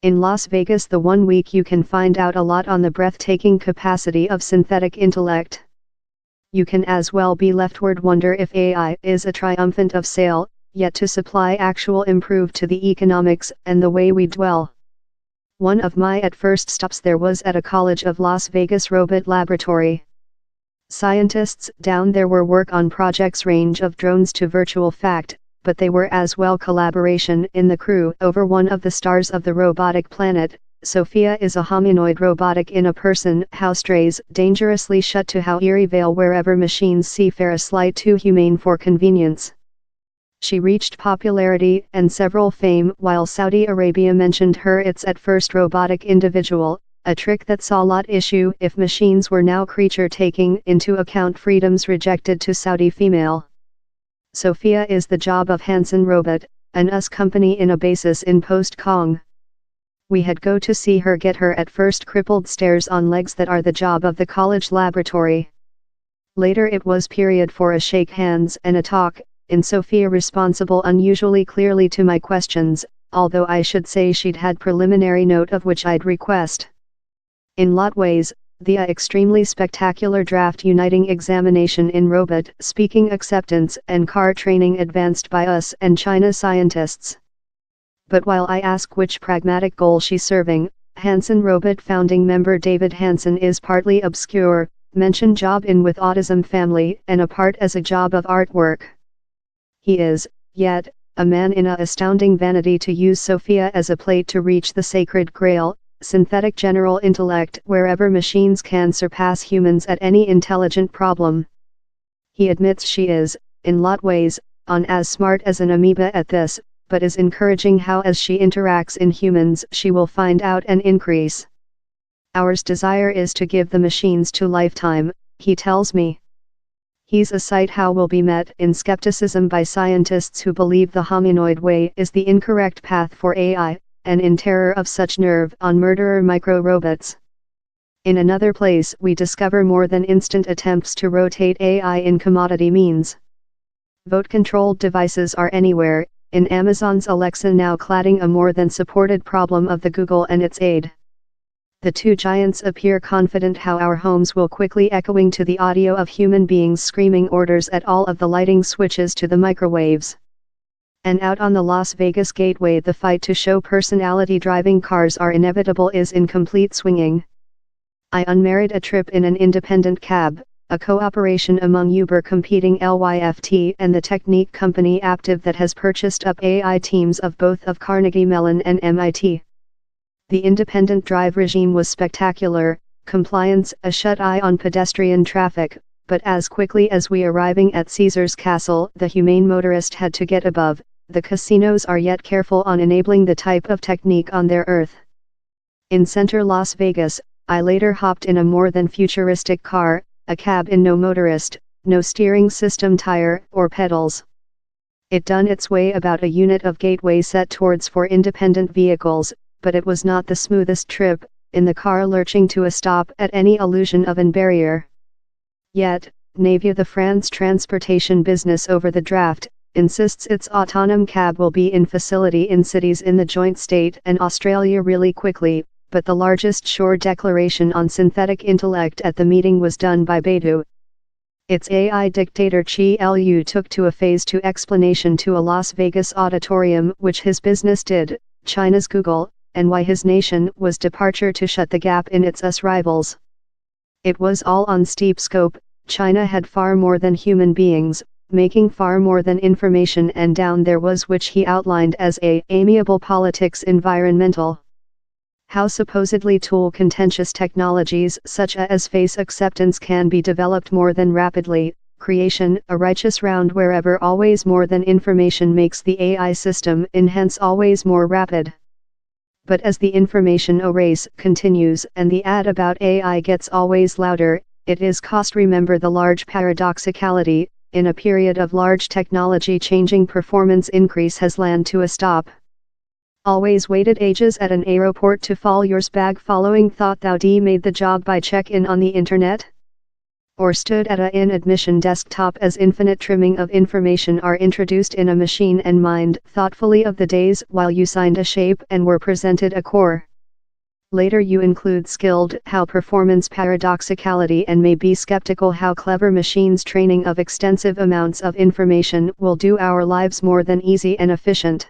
In Las Vegas, the 1 week you can find out a lot on the breathtaking capacity of synthetic intellect. You can as well be leftward wonder if AI is a triumphant of sale, yet to supply actual improve to the economics and the way we dwell. One of my at first stops there was at a College of Las Vegas robot laboratory. Scientists down there were work on projects range of drones to virtual fact, but they were as well collaboration in the crew over one of the stars of the robotic planet. Sophia is a hominoid robotic in a person how strays dangerously shut to how eerie veil wherever machines see fare a slight too humane for convenience. She reached popularity and several fame while Saudi Arabia mentioned her its at first robotic individual, a trick that saw lot issue if machines were now creature taking into account freedoms rejected to Saudi female. Sophia is the job of Hanson Robot, an US company in a basis in Post Kong. We had go to see her get her at first crippled stairs on legs that are the job of the college laboratory. Later it was period for a shake hands and a talk, in Sophia responsible unusually clearly to my questions, although I should say she'd had preliminary note of which I'd request. In lot ways, the extremely spectacular draft uniting examination in robot speaking acceptance and car training advanced by us and China scientists. But while I ask which pragmatic goal she's serving, Hanson Robot founding member David Hanson is partly obscure, mention job in with autism family and a part as a job of artwork. He is, yet, a man in a astounding vanity to use Sophia as a plate to reach the sacred grail, synthetic general intellect wherever machines can surpass humans at any intelligent problem. He admits she is, in lot ways, on as smart as an amoeba at this, but is encouraging how as she interacts in humans she will find out and increase. Ours desire is to give the machines to lifetime, he tells me. He's a sight how will be met in skepticism by scientists who believe the hominoid way is the incorrect path for AI, and in terror of such nerve on murderer micro-robots. In another place we discover more than instant attempts to rotate AI in commodity means. Vote-controlled devices are anywhere, in Amazon's Alexa now cladding a more than supported problem of the Google and its aid. The two giants appear confident how our homes will quickly echoing to the audio of human beings screaming orders at all of the lighting switches to the microwaves. And out on the Las Vegas gateway the fight to show personality driving cars are inevitable is in complete swinging. I unmarried a trip in an independent cab, a cooperation among Uber competing Lyft and the technique company Aptiv that has purchased up AI teams of both of Carnegie Mellon and MIT. The independent drive regime was spectacular, compliance a shut-eye on pedestrian traffic, but as quickly as we arriving at Caesar's Castle the humane motorist had to get above. The casinos are yet careful on enabling the type of technique on their earth. In center Las Vegas, I later hopped in a more than futuristic car, a cab in no motorist, no steering system tire or pedals. It done its way about a unit of gateway set towards for independent vehicles, but it was not the smoothest trip, in the car lurching to a stop at any illusion of an barrier. Yet, Navia the France transportation business over the draft, insists its autonomous cab will be in facility in cities in the joint state and Australia really quickly, but the largest sure declaration on synthetic intellect at the meeting was done by Baidu. Its AI dictator Chi Lu took to a phase 2 explanation to a Las Vegas auditorium which his business did, China's Google, and why his nation was departure to shut the gap in its US rivals. It was all on steep scope. China had far more than human beings, making far more than information, and down there was which he outlined as a amiable politics environmental. How supposedly tool contentious technologies such as face acceptance can be developed more than rapidly, creation a righteous round wherever always more than information makes the AI system enhance always more rapid. But as the information race continues and the ad about AI gets always louder, it is cost. Remember the large paradoxicality, in a period of large technology changing performance increase has land to a stop. Always waited ages at an aeroport to fall yours bag following thought thou d made the job by check-in on the internet? or stood at a in admission desktop as infinite trimming of information are introduced in a machine and mined thoughtfully of the days while you signed a shape and were presented a core. Later you include skilled how performance paradoxicality and may be skeptical how clever machines training of extensive amounts of information will do our lives more than easy and efficient.